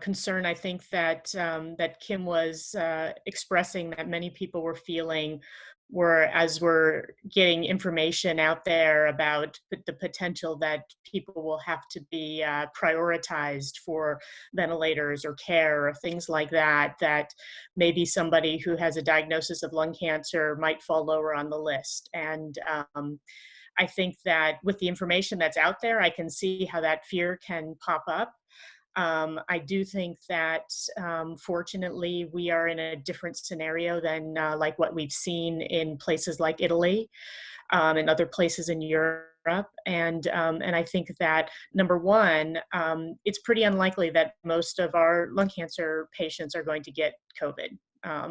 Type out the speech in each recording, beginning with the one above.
concern I think that that Kim was expressing, that many people were feeling, were as we're getting information out there about the potential that people will have to be prioritized for ventilators or care or things like that, that maybe somebody who has a diagnosis of lung cancer might fall lower on the list. And I think that with the information that's out there, I can see how that fear can pop up. I do think that, fortunately, we are in a different scenario than like what we've seen in places like Italy and other places in Europe. And I think that, number one, it's pretty unlikely that most of our lung cancer patients are going to get COVID.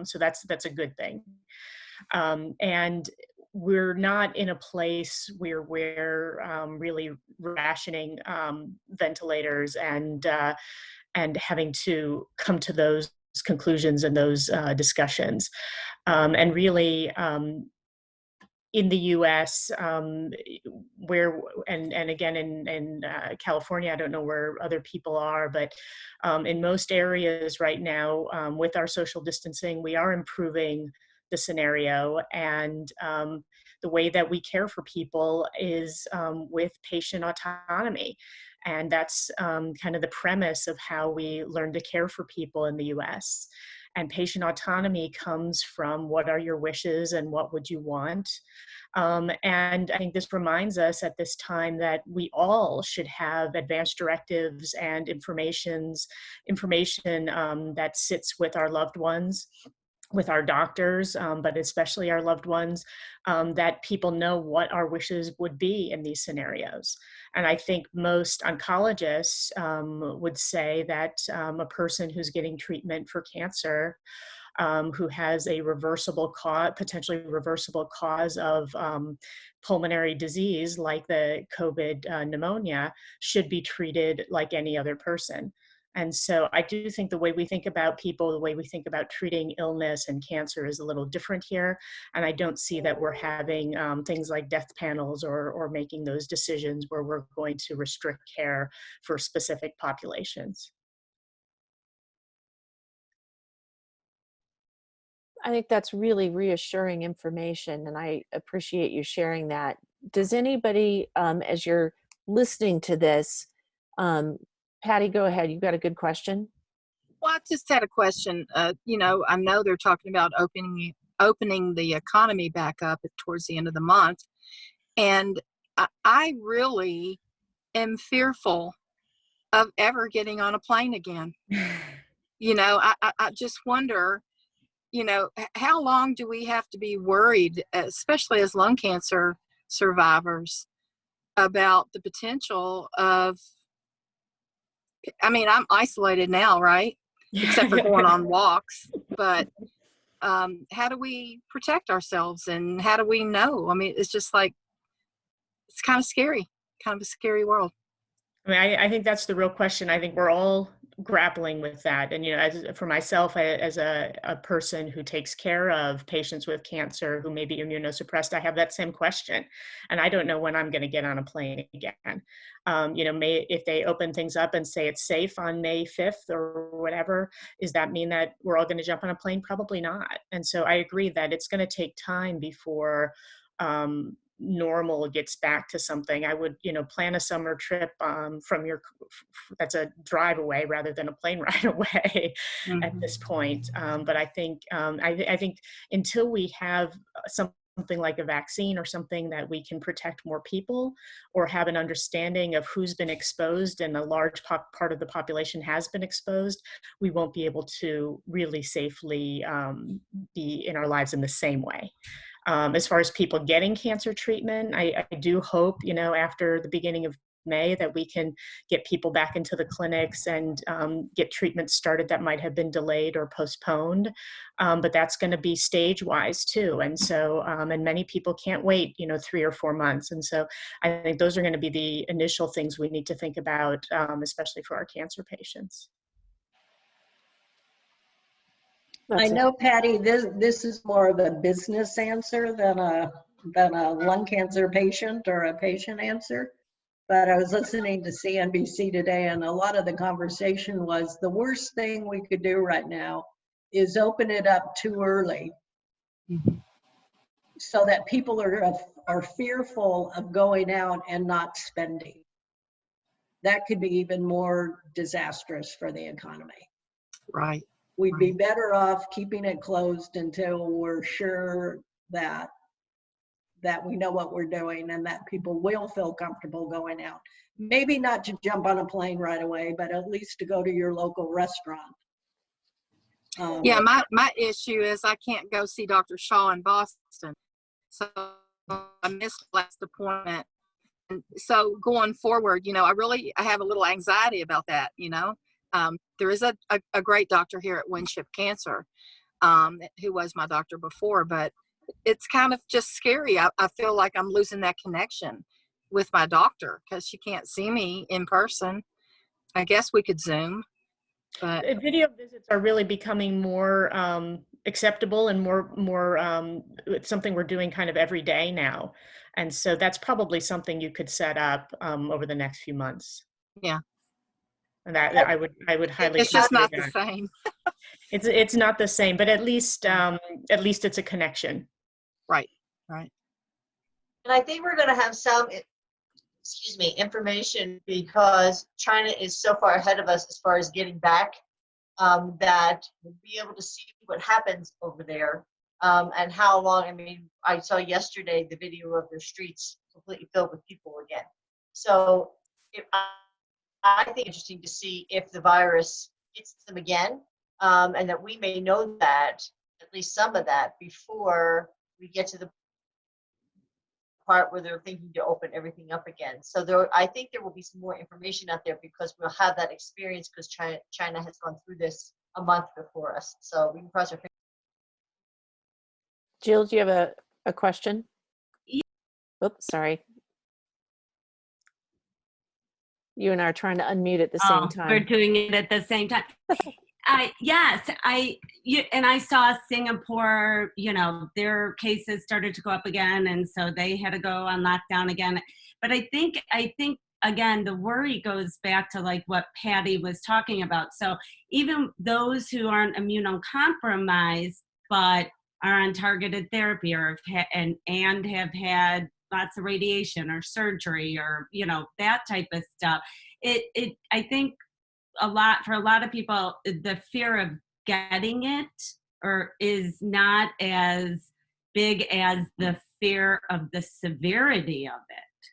So that's a good thing. And we're not in a place where we're really rationing ventilators and having to come to those conclusions and those discussions. And really, in the U.S., where and again in California, I don't know where other people are, but in most areas right now, with our social distancing, we are improving the scenario. And the way that we care for people is with patient autonomy. And that's kind of the premise of how we learn to care for people in the US. And patient autonomy comes from what are your wishes and what would you want. And I think this reminds us at this time that we all should have advanced directives and information that sits with our loved ones, with our doctors, but especially our loved ones, that people know what our wishes would be in these scenarios. And I think most oncologists would say that a person who's getting treatment for cancer, who has a reversible cause, potentially reversible cause of pulmonary disease like the COVID pneumonia, should be treated like any other person. And so I do think the way we think about people, the way we think about treating illness and cancer is a little different here. And I don't see that we're having things like death panels or making those decisions where we're going to restrict care for specific populations. I think that's really reassuring information, and I appreciate you sharing that. Does anybody, as you're listening to this, um, Patty, go ahead. You've got a good question. Well, I just had a question. I know they're talking about opening the economy back up towards the end of the month, and I really am fearful of ever getting on a plane again. I just wonder, how long do we have to be worried, especially as lung cancer survivors, about the potential of, I mean, I'm isolated now, right? Except for going on walks, but how do we protect ourselves and how do we know? I mean, it's just like, it's kind of scary, kind of a scary world. I mean, I think that's the real question. I think we're all grappling with that. And, for myself, as a person who takes care of patients with cancer who may be immunosuppressed, I have that same question. And I don't know when I'm going to get on a plane again. If they open things up and say it's safe on May 5th or whatever, does that mean that we're all going to jump on a plane? Probably not. And so I agree that it's going to take time before normal gets back to something. I would, plan a summer trip that's a drive away rather than a plane ride away at this point. But I think, I think until we have something like a vaccine or something that we can protect more people or have an understanding of who's been exposed and a large part of the population has been exposed, we won't be able to really safely be in our lives in the same way. As far as people getting cancer treatment, I do hope, after the beginning of May that we can get people back into the clinics and get treatments started that might have been delayed or postponed. But that's going to be stage-wise too. And so, and many people can't wait, 3 or 4 months. And so I think those are going to be the initial things we need to think about, especially for our cancer patients. I know, Patty, this is more of a business answer than a lung cancer patient or a patient answer. but I was listening to CNBC today, and a lot of the conversation was the worst thing we could do right now is open it up too early so that people are fearful of going out and not spending. That could be even more disastrous for the economy. Right. We'd be better off keeping it closed until we're sure that we know what we're doing and that people will feel comfortable going out. Maybe not to jump on a plane right away, but at least to go to your local restaurant. Yeah, my issue is I can't go see Dr. Shaw in Boston. So I missed last appointment. And so going forward, I have a little anxiety about that, There is a great doctor here at Winship Cancer, who was my doctor before, but it's kind of just scary. I feel like I'm losing that connection with my doctor because she can't see me in person. I guess we could Zoom, but Video visits are really becoming more acceptable and more it's something we're doing kind of every day now. And so that's probably something you could set up over the next few months. Yeah. And that I would highly it's just not consider the that. same. It's not the same, but at least it's a connection. Right. And I think we're going to have some, information because China is so far ahead of us as far as getting back that we'll be able to see what happens over there and how long. I mean, I saw yesterday the video of their streets completely filled with people again. So I think it's interesting to see if the virus hits them again and that we may know that, at least some of that, before we get to the part where they're thinking to open everything up again. So I think there will be some more information out there because we'll have that experience because China has gone through this a month before us. So we can cross our fingers. Jill, do you have a question? Yeah. Oops, sorry. You and I are trying to unmute at the same time. We're doing it at the same time. Yes, I saw Singapore, their cases started to go up again, and so they had to go on lockdown again. But I think again, the worry goes back to like what Patty was talking about. So even those who aren't immunocompromised but are on targeted therapy or and have had lots of radiation or surgery or that type of stuff, I think for a lot of people, the fear of getting it is not as big as the fear of the severity of it.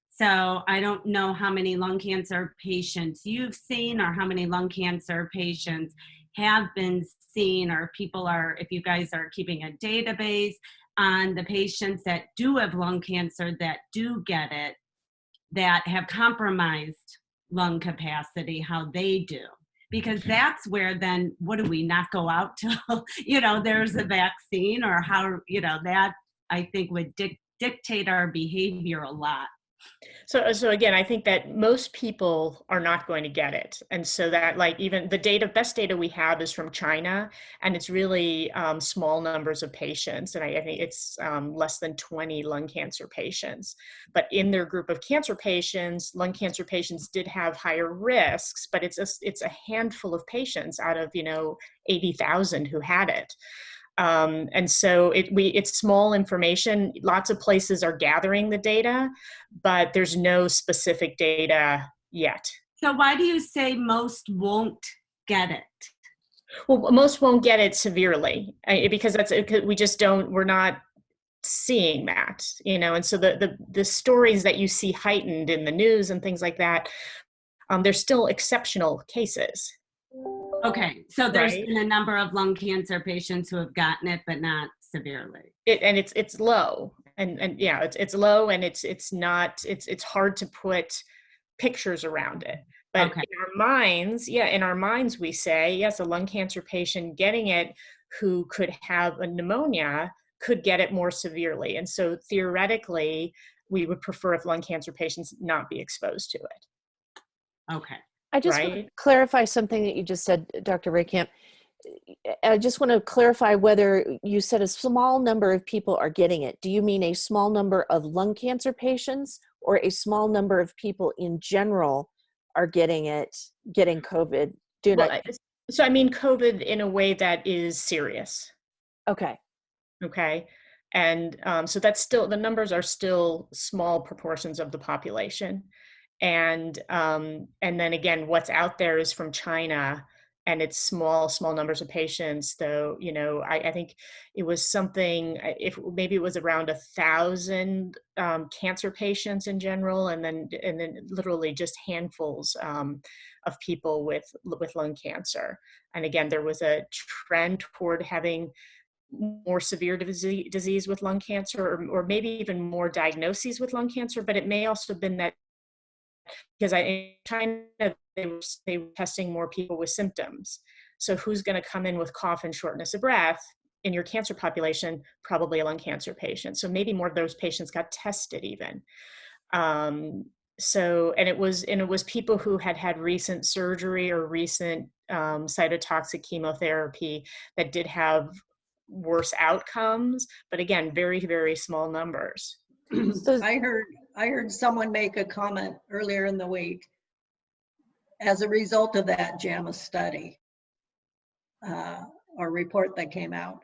So I don't know how many lung cancer patients you've seen or how many lung cancer patients have been seen, or if you guys are keeping a database on the patients that do have lung cancer that do get it, that have compromised lung capacity, how they do. Because that's where then, what do we not go out till, there's a vaccine, or how, that I think would dictate our behavior a lot. So again, I think that most people are not going to get it. And so that even the best data we have is from China, and it's really small numbers of patients. And I think it's less than 20 lung cancer patients. But in their group of cancer patients, lung cancer patients did have higher risks, but it's a handful of patients out of, 80,000 who had it. And so it's small information. Lots of places are gathering the data, but there's no specific data yet. So why do you say most won't get it? Well, most won't get it severely because we're not seeing that, and so the stories that you see heightened in the news and things like that, they're still exceptional cases. Okay, so there's right? been a number of lung cancer patients who have gotten it, but not severely. It's low, and yeah, it's low, and it's hard to put pictures around it. But Okay. in our minds, we say yes, a lung cancer patient getting it who could have a pneumonia could get it more severely, and so theoretically, we would prefer if lung cancer patients not be exposed to it. Okay. I just want to clarify something that you just said, Dr. Raykamp. I just want to clarify whether you said a small number of people are getting it. Do you mean a small number of lung cancer patients or a small number of people in general are getting it, getting COVID? So I mean COVID in a way that is serious. Okay. Okay. And so that's still, the numbers are still small proportions of the population. And then again, what's out there is from China, and it's small numbers of patients. Though, you know, I think it was something, if maybe it was around 1,000 cancer patients in general, and then literally just handfuls of people with lung cancer. And again, there was a trend toward having more severe disease with lung cancer, or maybe even more diagnoses with lung cancer. But it may also have been that because in China, they were testing more people with symptoms. So who's going to come in with cough and shortness of breath in your cancer population? Probably a lung cancer patient. So maybe more of those patients got tested even. So, and it was people who had had recent surgery or recent cytotoxic chemotherapy that did have worse outcomes, but again, very, very small numbers. So, I heard someone make a comment earlier in the week as a result of that JAMA study or report that came out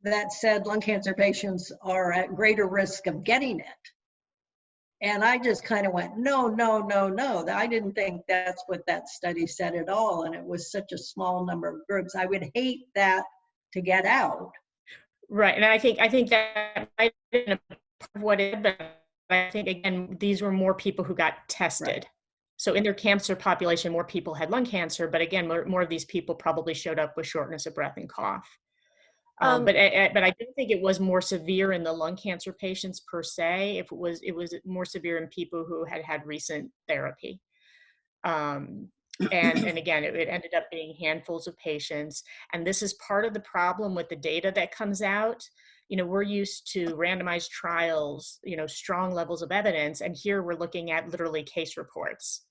that said lung cancer patients are at greater risk of getting it. And I just kind of went, no, no, no, no. I didn't think that's what that study said at all. And it was such a small number of groups. I would hate that to get out. Right, and I think that might have been a part of what it is, but I think again, these were more people who got tested. Right. So in their cancer population, more people had lung cancer, but again, more of these people probably showed up with shortness of breath and cough. But I don't think it was more severe in the lung cancer patients per se. If it was more severe in people who had had recent therapy. And again, it ended up being handfuls of patients. And this is part of the problem with the data that comes out. You know, we're used to randomized trials, you know, strong levels of evidence. And here we're looking at literally case reports,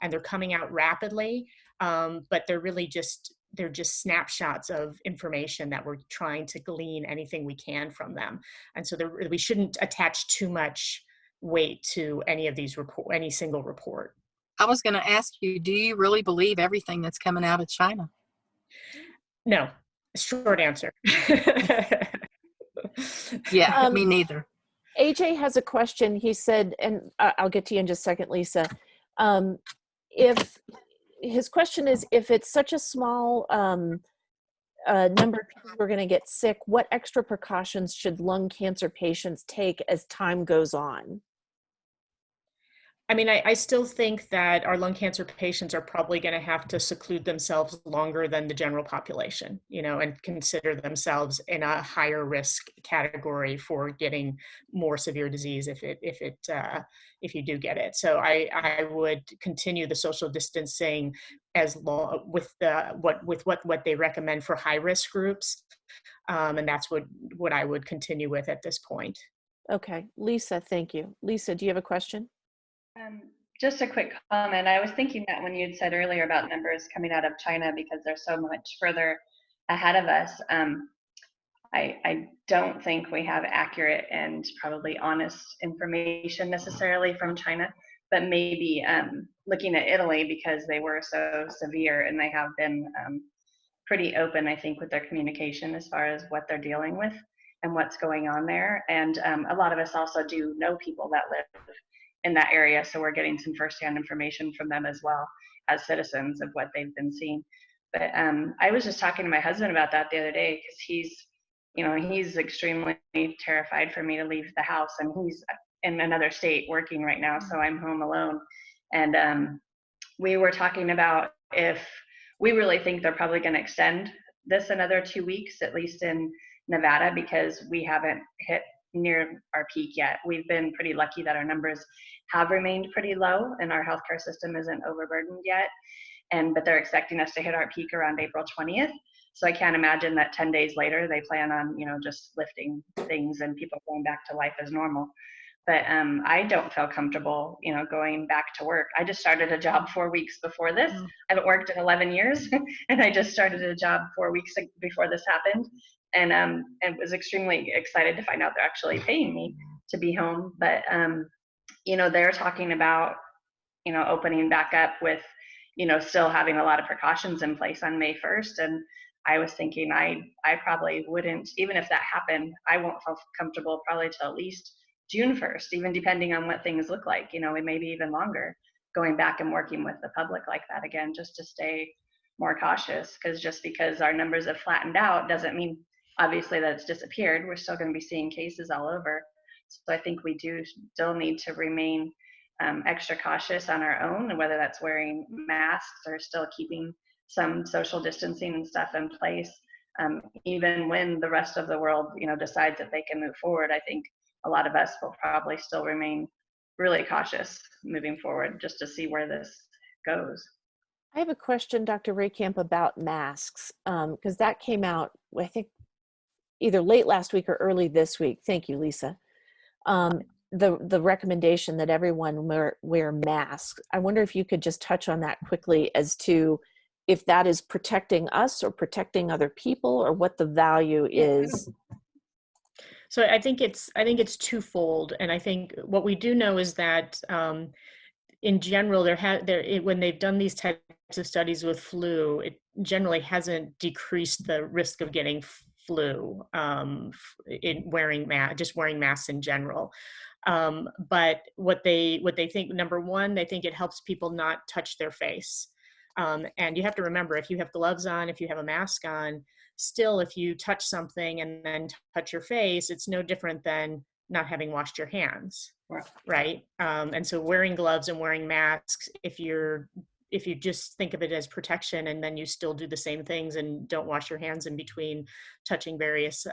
and they're coming out rapidly. But they're just snapshots of information that we're trying to glean anything we can from them. And so we shouldn't attach too much weight to any of these any single report. I was going to ask you, do you really believe everything that's coming out of China? No, short answer. Yeah, me neither. AJ has a question. He said, and I'll get to you in just a second, Lisa. If his question is, if it's such a small number of people who are going to get sick, what extra precautions should lung cancer patients take as time goes on? I mean, I still think that our lung cancer patients are probably going to have to seclude themselves longer than the general population, you know, and consider themselves in a higher risk category for getting more severe disease if you do get it. So I would continue the social distancing as long with what they recommend for high risk groups, and that's what I would continue with at this point. Okay, Lisa, thank you. Lisa, do you have a question? Just a quick comment. I was thinking that when you'd said earlier about numbers coming out of China because they're so much further ahead of us, I don't think we have accurate and probably honest information necessarily from China, but maybe looking at Italy because they were so severe and they have been pretty open, I think, with their communication as far as what they're dealing with and what's going on there. And a lot of us also do know people that live in that area, so we're getting some firsthand information from them as well as citizens of what they've been seeing. But I was just talking to my husband about that the other day because he's extremely terrified for me to leave the house, and he's in another state working right now, so I'm home alone. And we were talking about if we really think they're probably going to extend this another 2 weeks, at least in Nevada, because we haven't hit near our peak yet. We've been pretty lucky that our numbers have remained pretty low and our healthcare system isn't overburdened yet. But they're expecting us to hit our peak around April 20th. So I can't imagine that 10 days later they plan on, just lifting things and people going back to life as normal. But I don't feel comfortable, going back to work. I just started a job 4 weeks before this. I haven't worked in 11 years, and I just started a job 4 weeks before this happened, and was extremely excited to find out they're actually paying me to be home. But they're talking about opening back up with still having a lot of precautions in place on May 1st, and I was thinking I probably wouldn't, even if that happened, I won't feel comfortable probably till at least June 1st, even depending on what things look like, maybe even longer, going back and working with the public like that again, just to stay more cautious. Because just because our numbers have flattened out doesn't mean obviously that it's disappeared. We're still going to be seeing cases all over. So I think we do still need to remain extra cautious on our own, and whether that's wearing masks or still keeping some social distancing and stuff in place, even when the rest of the world, decides that they can move forward. I think a lot of us will probably still remain really cautious moving forward, just to see where this goes. I have a question, Dr. Raykamp, about masks, because that came out, I think, either late last week or early this week. Thank you, Lisa. The recommendation that everyone wear masks. I wonder if you could just touch on that quickly as to if that is protecting us or protecting other people, or what the value is. So I think it's twofold, and I think what we do know is that in general, when they've done these types of studies with flu, it generally hasn't decreased the risk of getting flu in just wearing masks in general. But what they think, number one, they think it helps people not touch their face. And you have to remember, if you have gloves on, if you have a mask on, still, if you touch something and then touch your face, it's no different than not having washed your hands, right? And so wearing gloves and wearing masks, if you just think of it as protection, and then you still do the same things and don't wash your hands in between touching various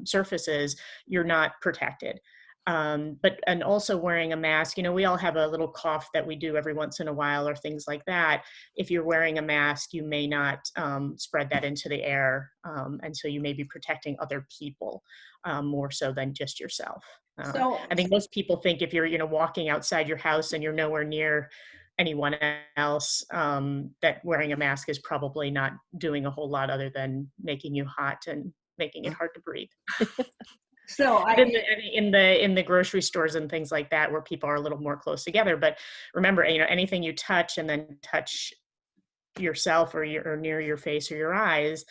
surfaces, you're not protected. And also wearing a mask, we all have a little cough that we do every once in a while or things like that. If you're wearing a mask, you may not spread that into the air. And so you may be protecting other people more so than just yourself. I think most people think if you're, walking outside your house and you're nowhere near anyone else, that wearing a mask is probably not doing a whole lot other than making you hot and making it hard to breathe. So in the grocery stores and things like that, where people are a little more close together. But remember, anything you touch and then touch yourself or near your face or your eyes,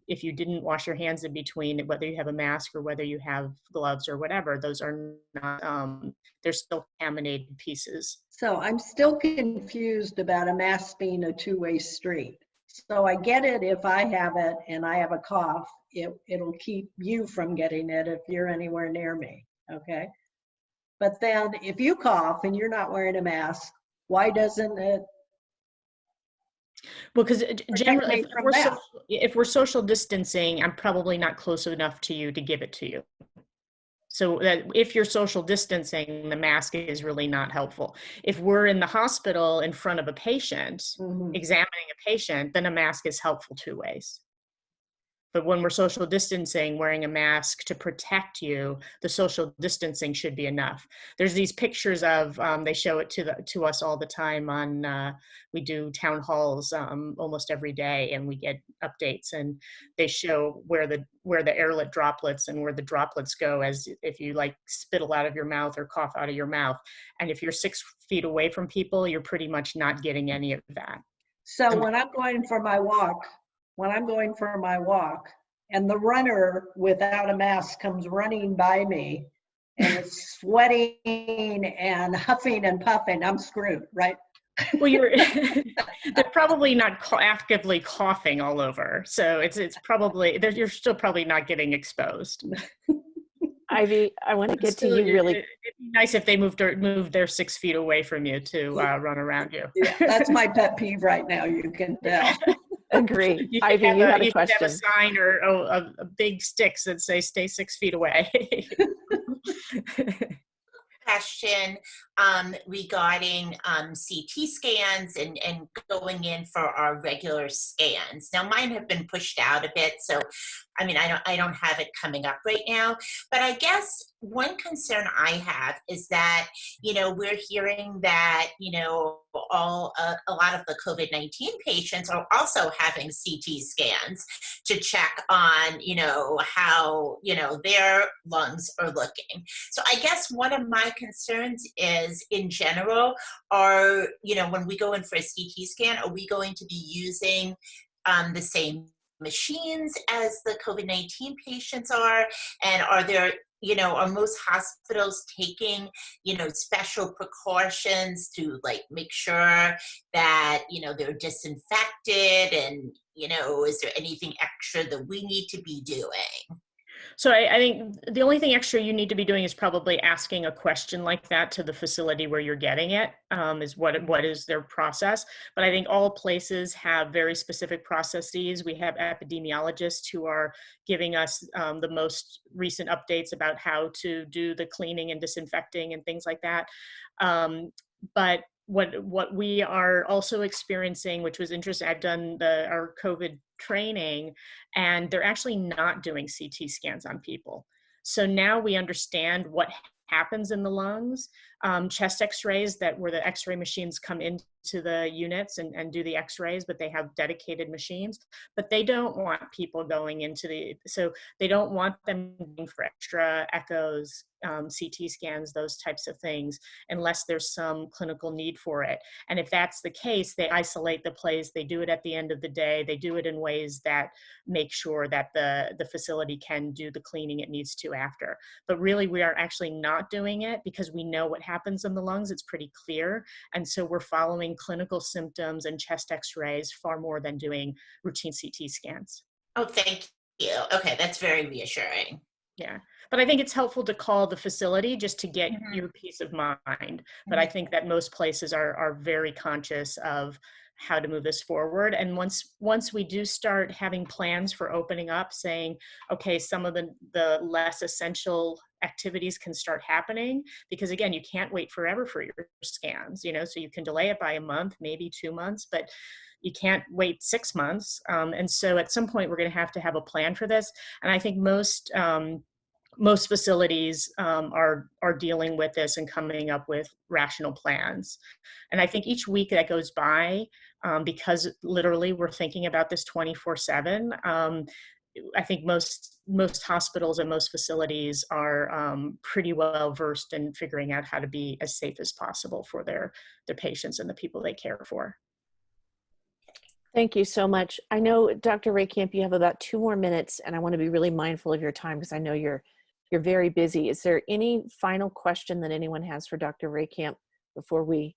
if you didn't wash your hands in between, whether you have a mask or whether you have gloves or whatever, those are not, they're still contaminated pieces. So I'm still confused about a mask being a two-way street. So I get it if I have it and I have a cough, it'll keep you from getting it if you're anywhere near me, okay? But then if you cough and you're not wearing a mask, why doesn't it? Well, because generally, if we're social distancing, I'm probably not close enough to you to give it to you. So that if you're social distancing, the mask is really not helpful. If we're in the hospital in front of a patient, examining a patient, then a mask is helpful two ways. But when we're social distancing, wearing a mask to protect you, the social distancing should be enough. There's these pictures of, they show it to us all the time on, we do town halls almost every day, and we get updates, and they show where the airlet droplets and where the droplets go as if you like spittle out of your mouth or cough out of your mouth. And if you're 6 feet away from people, you're pretty much not getting any of that. So when I'm going for my walk, and the runner without a mask comes running by me and is sweating and huffing and puffing, I'm screwed, right? Well, they're probably not actively coughing all over. So it's probably, you're still probably not getting exposed. Ivy, I want to get to you really. It'd be nice if they moved their 6 feet away from you to run around you. Yeah, that's my pet peeve right now, you can tell. Agree. Ivy, you had a question. You should have a sign or a big sticks that say "Stay 6 feet away." Question. regarding CT scans and going in for our regular scans. Now mine have been pushed out a bit, so I mean I don't have it coming up right now. But I guess one concern I have is that, you know, we're hearing that, you know, a lot of the COVID-19 patients are also having CT scans to check on, you know, how, you know, their lungs are looking. So I guess one of my concerns is, in general, are, you know, when we go in for a CT scan, are we going to be using the same machines as the COVID-19 patients are? And are there, you know, are most hospitals taking, you know, special precautions to like make sure that, you know, they're disinfected, and, you know, is there anything extra that we need to be doing? So I think the only thing extra you need to be doing is probably asking a question like that to the facility where you're getting it, is what is their process. But I think all places have very specific processes. We have epidemiologists who are giving us the most recent updates about how to do the cleaning and disinfecting and things like that. But what we are also experiencing, which was interesting, I've done our COVID training, and they're actually not doing CT scans on people. So now we understand what happens in the lungs. Chest x-rays, that where the x-ray machines come into the units and do the x-rays, but they have dedicated machines, but they don't want people going into so they don't want them going for extra echoes, CT scans, those types of things, unless there's some clinical need for it. And if that's the case, they isolate the place, they do it at the end of the day, they do it in ways that make sure that the facility can do the cleaning it needs to after. But really, we are actually not doing it because we know what happens in the lungs. It's pretty clear. And so we're following clinical symptoms and chest x-rays far more than doing routine CT scans. Oh, thank you. Okay, that's very reassuring. Yeah, but I think it's helpful to call the facility just to get your peace of mind. But I think that most places are very conscious of how to move this forward. And once we do start having plans for opening up, saying, okay, some of the less essential activities can start happening, because again, you can't wait forever for your scans, you know, so you can delay it by a month, maybe 2 months, but you can't wait 6 months. And so at some point we're going to have a plan for this. And I think most facilities are dealing with this and coming up with rational plans. And I think each week that goes by, because literally we're thinking about this 24/7, I think most hospitals and most facilities are pretty well versed in figuring out how to be as safe as possible for their patients and the people they care for. Thank you so much. I know, Dr. Raykamp, you have about 2 more minutes, and I want to be really mindful of your time because I know you're very busy. Is there any final question that anyone has for Dr. Raykamp before we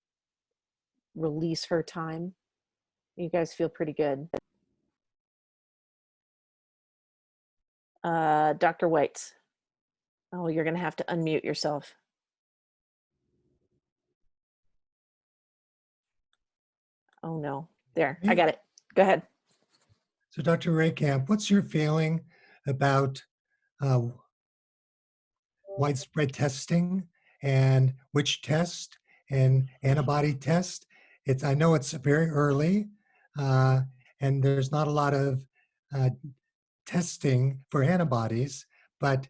release her time? You guys feel pretty good. Dr. Weitz. Oh, you're going to have to unmute yourself. Oh no, there, I got it. Go ahead. So Dr. Raykamp, what's your feeling about widespread testing and which test and antibody test? I know it's very early and there's not a lot of testing for antibodies, but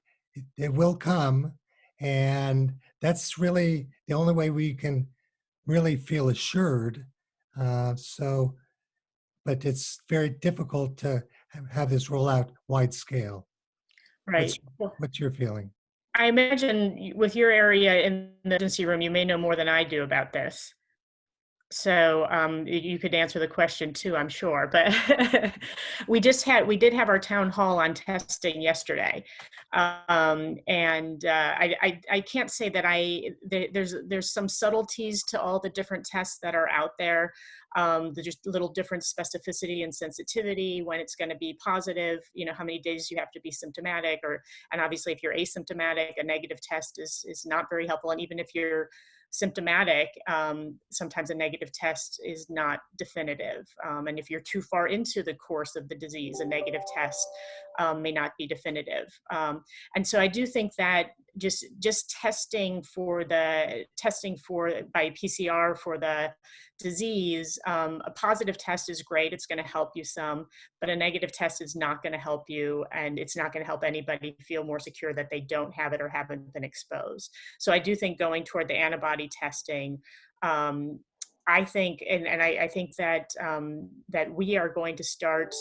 it will come. And that's really the only way we can really feel assured. But it's very difficult to have this roll out wide scale. Right. What's your feeling? I imagine with your area in the emergency room, you may know more than I do about this. So you could answer the question too, I'm sure. But we did have our town hall on testing yesterday, and I can't say that there's some subtleties to all the different tests that are out there. There's just little different specificity and sensitivity when it's going to be positive. You know, how many days you have to be symptomatic, and obviously if you're asymptomatic, a negative test is not very helpful. And even if you're symptomatic, sometimes a negative test is not definitive. And if you're too far into the course of the disease, a negative test may not be definitive. And so I do think that just testing by PCR for the disease. A positive test is great. It's going to help you some, but a negative test is not going to help you, and it's not going to help anybody feel more secure that they don't have it or haven't been exposed. So I do think going toward the antibody testing, I think, and I think that that we are going to start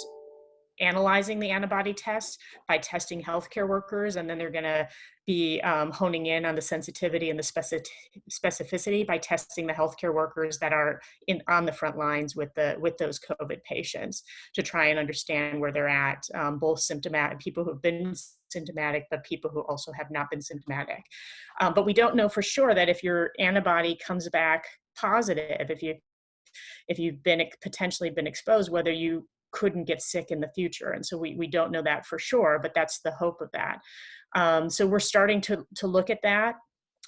analyzing the antibody tests by testing healthcare workers, and then they're going to be honing in on the sensitivity and the specificity by testing the healthcare workers that are on the front lines with those COVID patients to try and understand where they're at, both symptomatic people who have been symptomatic, but people who also have not been symptomatic. But we don't know for sure that if your antibody comes back positive, if you've potentially been exposed, whether you couldn't get sick in the future. And so we don't know that for sure, but that's the hope of that. So we're starting to look at that.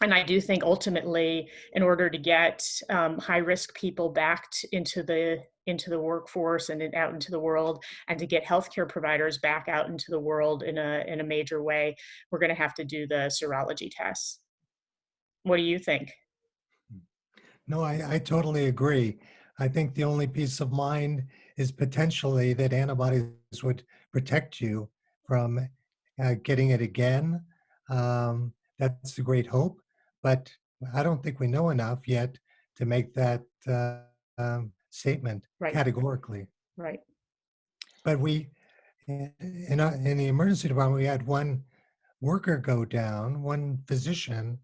And I do think ultimately, in order to get high-risk people back into the workforce and out into the world, and to get healthcare providers back out into the world in a major way, we're going to have to do the serology tests. What do you think? No, I totally agree. I think the only peace of mind is potentially that antibodies would protect you from getting it again. That's a great hope, but I don't think we know enough yet to make that statement Right. categorically. Right. But in the emergency department, we had one worker go down, one physician,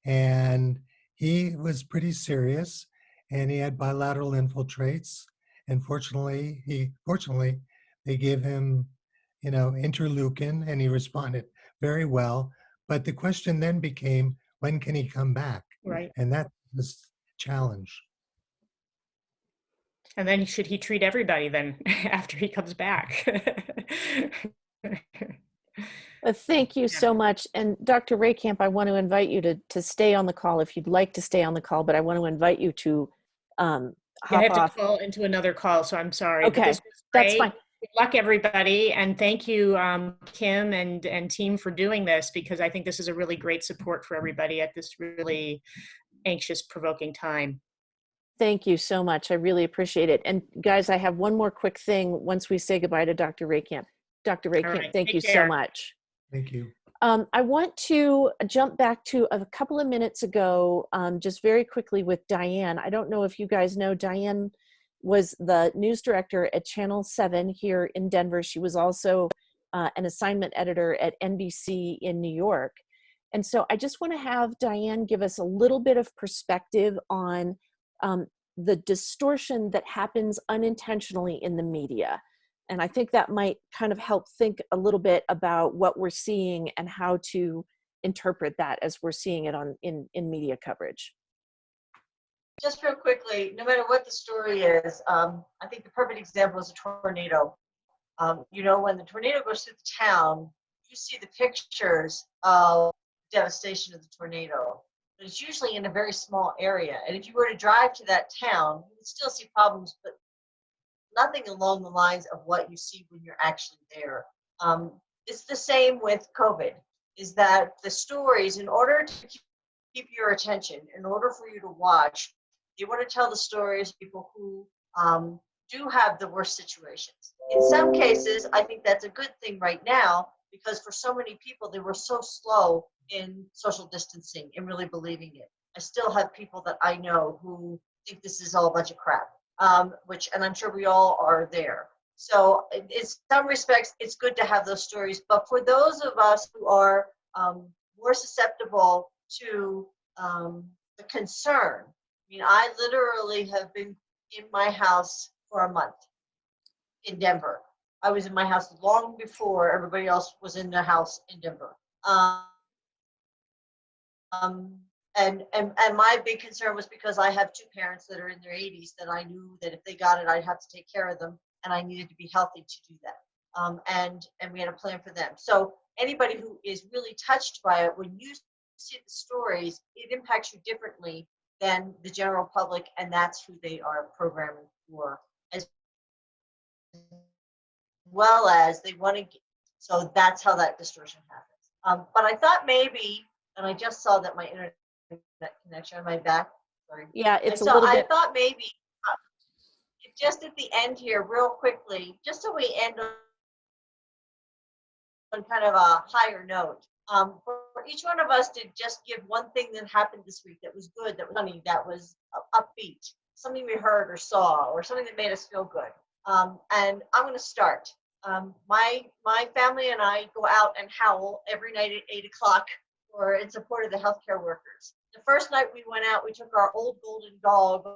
and he was pretty serious, and he had bilateral infiltrates. And fortunately, they gave him, interleukin, and he responded very well. But the question then became, when can he come back? Right. And that was a challenge. And then should he treat everybody then after he comes back? Thank you so much. And Dr. Raykamp, I want to invite you to stay on the call if you'd like to stay on the call, but I want to invite you to hop I had to off. call into another call, so I'm sorry. Okay, but this was that's great. fine. Good luck, everybody. And thank you, Kim and team, for doing this, because I think this is a really great support for everybody at this really anxious, provoking time. Thank you so much. I really appreciate it. And guys, I have one more quick thing once we say goodbye to Dr. Raykamp. Dr. Raykamp, right, thank take you so care. much. Thank you. I want to jump back to a couple of minutes ago, just very quickly with Diane. I don't know if you guys know, Diane was the news director at Channel 7 here in Denver. She was also an assignment editor at NBC in New York. And so I just want to have Diane give us a little bit of perspective on the distortion that happens unintentionally in the media. And I think that might kind of help think a little bit about what we're seeing and how to interpret that as we're seeing it in media coverage. Just real quickly, no matter what the story is, I think the perfect example is a tornado. When the tornado goes through the town, you see the pictures of devastation of the tornado. But it's usually in a very small area. And if you were to drive to that town, you would still see problems, but nothing along the lines of what you see when you're actually there. It's the same with COVID, is that the stories, in order to keep your attention, in order for you to watch, they want to tell the stories of people who do have the worst situations. In some cases, I think that's a good thing right now, because for so many people, they were so slow in social distancing and really believing it. I still have people that I know who think this is all a bunch of crap, and I'm sure we all are there. So in some respects, it's good to have those stories. But for those of us who are more susceptible to the concern, I literally have been in my house for a month in Denver. I was in my house long before everybody else was in their house in Denver. And my big concern was because I have two parents that are in their 80s that I knew that if they got it, I'd have to take care of them, and I needed to be healthy to do that. And we had a plan for them. So anybody who is really touched by it, when you see the stories, it impacts you differently than the general public, and that's who they are programming for, as well as they want to. So that's how that distortion happens. But I thought maybe And I just saw that my internet connection on my back. Sorry. Yeah, it's And a so little I bit. thought maybe just at the end here, real quickly, just so we end on kind of a higher note. For each one of us to just give one thing that happened this week that was good, that was funny, that was upbeat, something we heard or saw, or something that made us feel good. And I'm going to start. My family and I go out and howl every night at 8 o'clock for in support of the healthcare workers. The first night we went out, we took our old golden dog,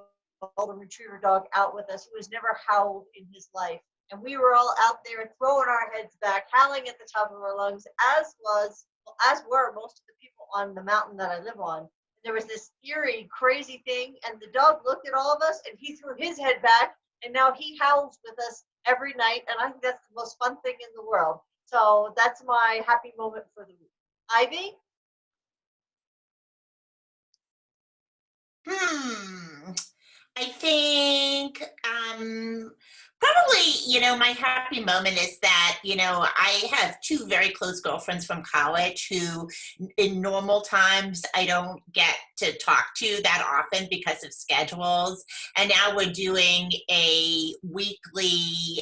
golden retriever dog, out with us, who has never howled in his life. And we were all out there throwing our heads back, howling at the top of our lungs, as were most of the people on the mountain that I live on. There was this eerie, crazy thing, and the dog looked at all of us, and he threw his head back, and now he howls with us every night, and I think that's the most fun thing in the world. So that's my happy moment for the week. Ivy? I think probably, my happy moment is that, I have two very close girlfriends from college who in normal times I don't get to talk to that often because of schedules. And now we're doing a weekly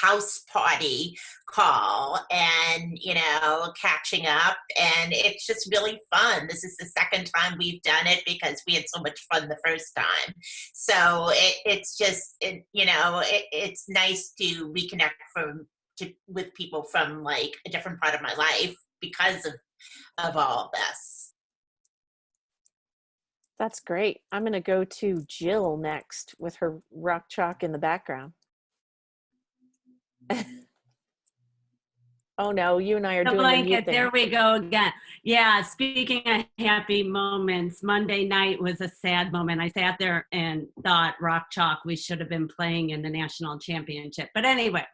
house party call and catching up, and it's just really fun. This is the second time we've done it because we had so much fun the first time. So it's just it's nice to reconnect with people from like a different part of my life because of all of this. That's great. I'm going to go to Jill next with her rock chalk in the background. Oh no, you and I are The doing blanket, the mute thing. there we go again. Yeah, speaking of happy moments, Monday night was a sad moment. I sat there and thought, rock chalk, we should have been playing in the national championship. But anyway,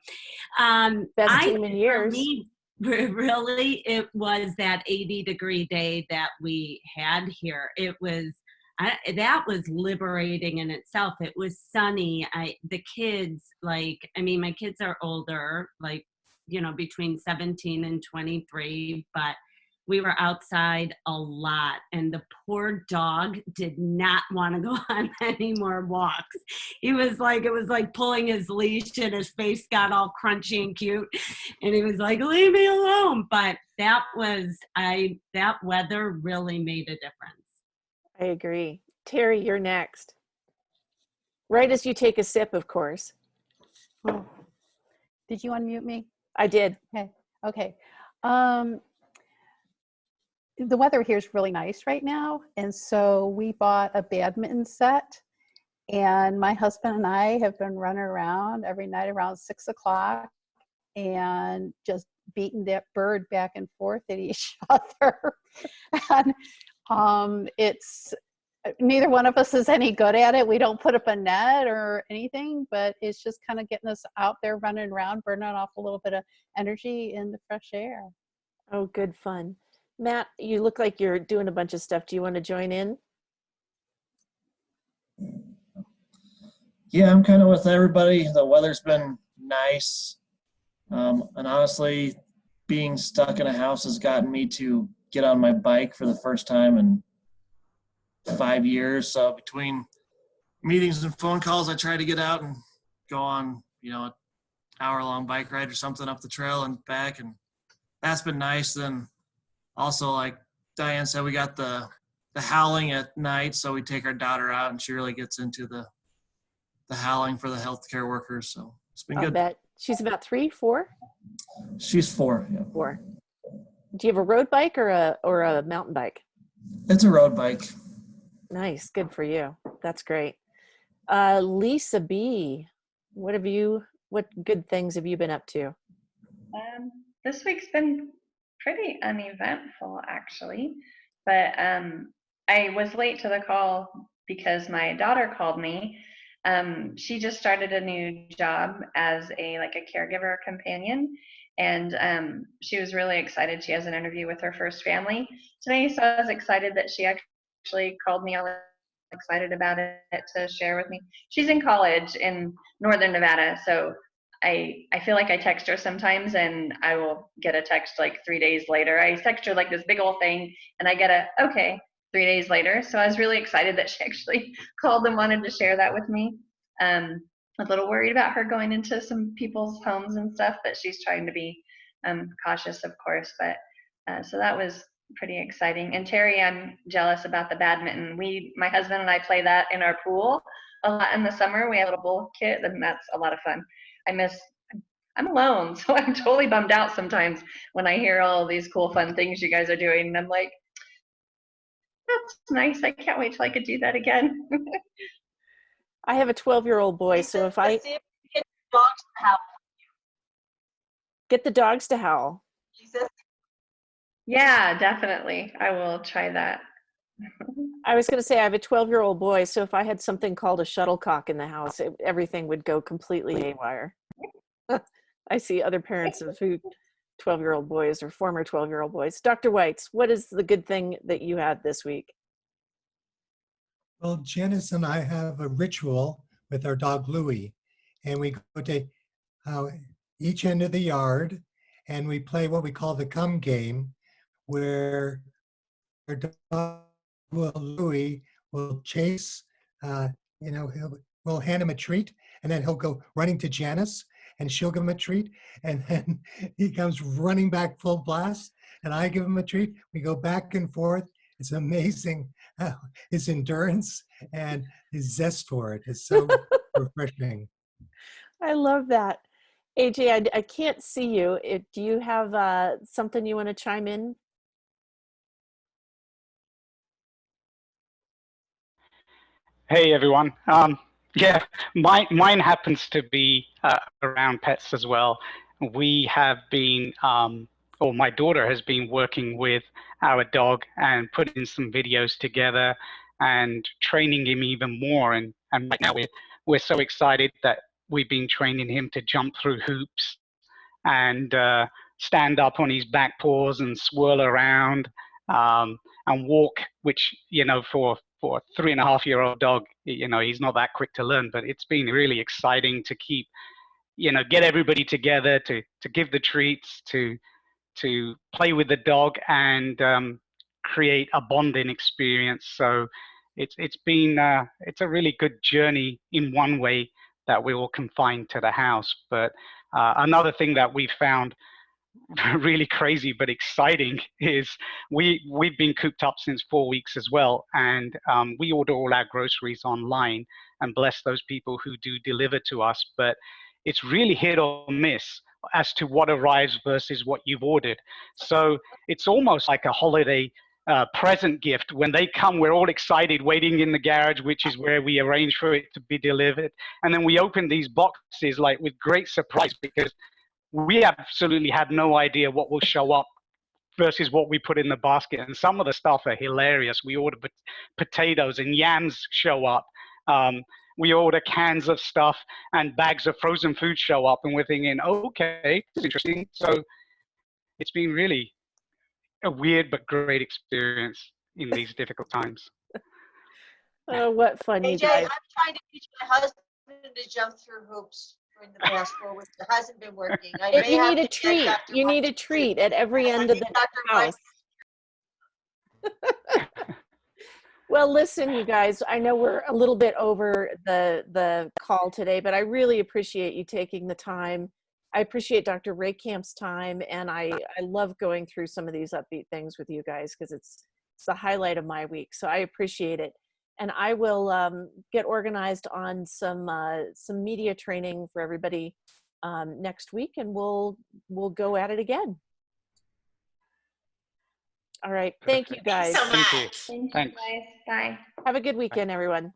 best team in years. For me, really, it was that 80-degree day that we had here. It was that was liberating in itself. It was sunny. The kids, my kids are older, between 17 and 23, but we were outside a lot, and the poor dog did not want to go on any more walks. It was like pulling his leash, and his face got all crunchy and cute, and he was like, leave me alone. But that weather really made a difference. I agree. Terry, you're next. Right as you take a sip, of course. Oh. Did you unmute me? I did. Okay. The weather here is really nice right now, and so we bought a badminton set, and my husband and I have been running around every night around 6 o'clock and just beating that bird back and forth at each other. And it's neither one of us is any good at it. We don't put up a net or anything, but it's just kind of getting us out there running around, burning off a little bit of energy in the fresh air. Oh, good fun. Matt, you look like you're doing a bunch of stuff. Do you want to join in? Yeah, I'm kind of with everybody. The weather's been nice. And honestly, being stuck in a house has gotten me to get on my bike for the first time in 5 years. So between meetings and phone calls, I try to get out and go on, an hour-long bike ride or something up the trail and back. And that's been nice. Then also, like Diane said, we got the howling at night. So we take our daughter out, and she really gets into the howling for the healthcare workers. So it's been good. I bet. She's about 3, 4? She's 4. Yeah. 4. Do you have a road bike or a mountain bike? It's a road bike. Nice. Good for you. That's great. Lisa B, what good things have you been up to? This week's been pretty uneventful, actually. But I was late to the call because my daughter called me. She just started a new job as a caregiver companion, and she was really excited. She has an interview with her first family today, so I was excited that she actually called me. All excited about it to share with me. She's in college in Northern Nevada, so I feel like I text her sometimes and I will get a text like 3 days later. I text her like this big old thing and I get a okay 3 days later. So I was really excited that she actually called and wanted to share that with me. A little worried about her going into some people's homes and stuff, but she's trying to be cautious, of course. But so that was pretty exciting. And Terry, I'm jealous about the badminton. My husband and I play that in our pool a lot in the summer. We have a little bowl kit, and that's a lot of fun. I'm alone, so I'm totally bummed out sometimes when I hear all these cool, fun things you guys are doing. And I'm like, that's nice. I can't wait till I could do that again. I have a 12-year-old boy, so if I See if you get the dogs to howl. get the dogs to howl. Jesus. Yeah, definitely. I will try that. I was going to say I have a 12-year-old boy, so if I had something called a shuttlecock in the house, everything would go completely haywire. I see other parents of 12-year-old boys or former 12-year-old boys. Dr. Weitz, what is the good thing that you had this week? Well, Janice and I have a ritual with our dog Louie, and we go to each end of the yard and we play what we call the come game, where our dog Louie will chase, we'll hand him a treat, and then he'll go running to Janice and she'll give him a treat, and then he comes running back full blast and I give him a treat. We go back and forth. It's amazing. His endurance and his zest for it is so refreshing. I love that. AJ, I can't see you. Do you have something you want to chime in? Hey everyone. Yeah, mine happens to be around pets as well. We have been, or my daughter has been working with our dog and putting some videos together and training him even more. And right now we're so excited that we've been training him to jump through hoops and stand up on his back paws and swirl around and walk, which, for a 3.5-year-old dog, he's not that quick to learn, but it's been really exciting to keep, get everybody together to give the treats, to play with the dog and create a bonding experience. So it's been it's a really good journey in one way that we're all confined to the house. But another thing that we found really crazy but exciting is we've been cooped up since 4 weeks as well, and we order all our groceries online, and bless those people who do deliver to us, but it's really hit or miss as to what arrives versus what you've ordered. So it's almost like a holiday present gift. When they come, we're all excited, waiting in the garage, which is where we arrange for it to be delivered, and then we open these boxes like with great surprise, because we absolutely have no idea what will show up versus what we put in the basket. And some of the stuff are hilarious. We order potatoes and yams show up. We order cans of stuff and bags of frozen food show up, and we're thinking, okay, it's interesting. So it's been really a weird but great experience in these difficult times. Oh, what fun, you AJ, guys. I'm trying to teach my husband to jump through hoops during the past 4 weeks. It hasn't been working. I may You have need a to get treat. Dr. You need a White to- treat at every end of the Dr. house. Well, listen, you guys, I know we're a little bit over the call today, but I really appreciate you taking the time. I appreciate Dr. Raycamp's time, and I love going through some of these upbeat things with you guys because it's the highlight of my week. So I appreciate it. And I will get organized on some media training for everybody next week, and we'll go at it again. All right. Thank you, guys. So much. Thank you. Thank you, Thanks. guys. Bye. Have a good weekend, everyone.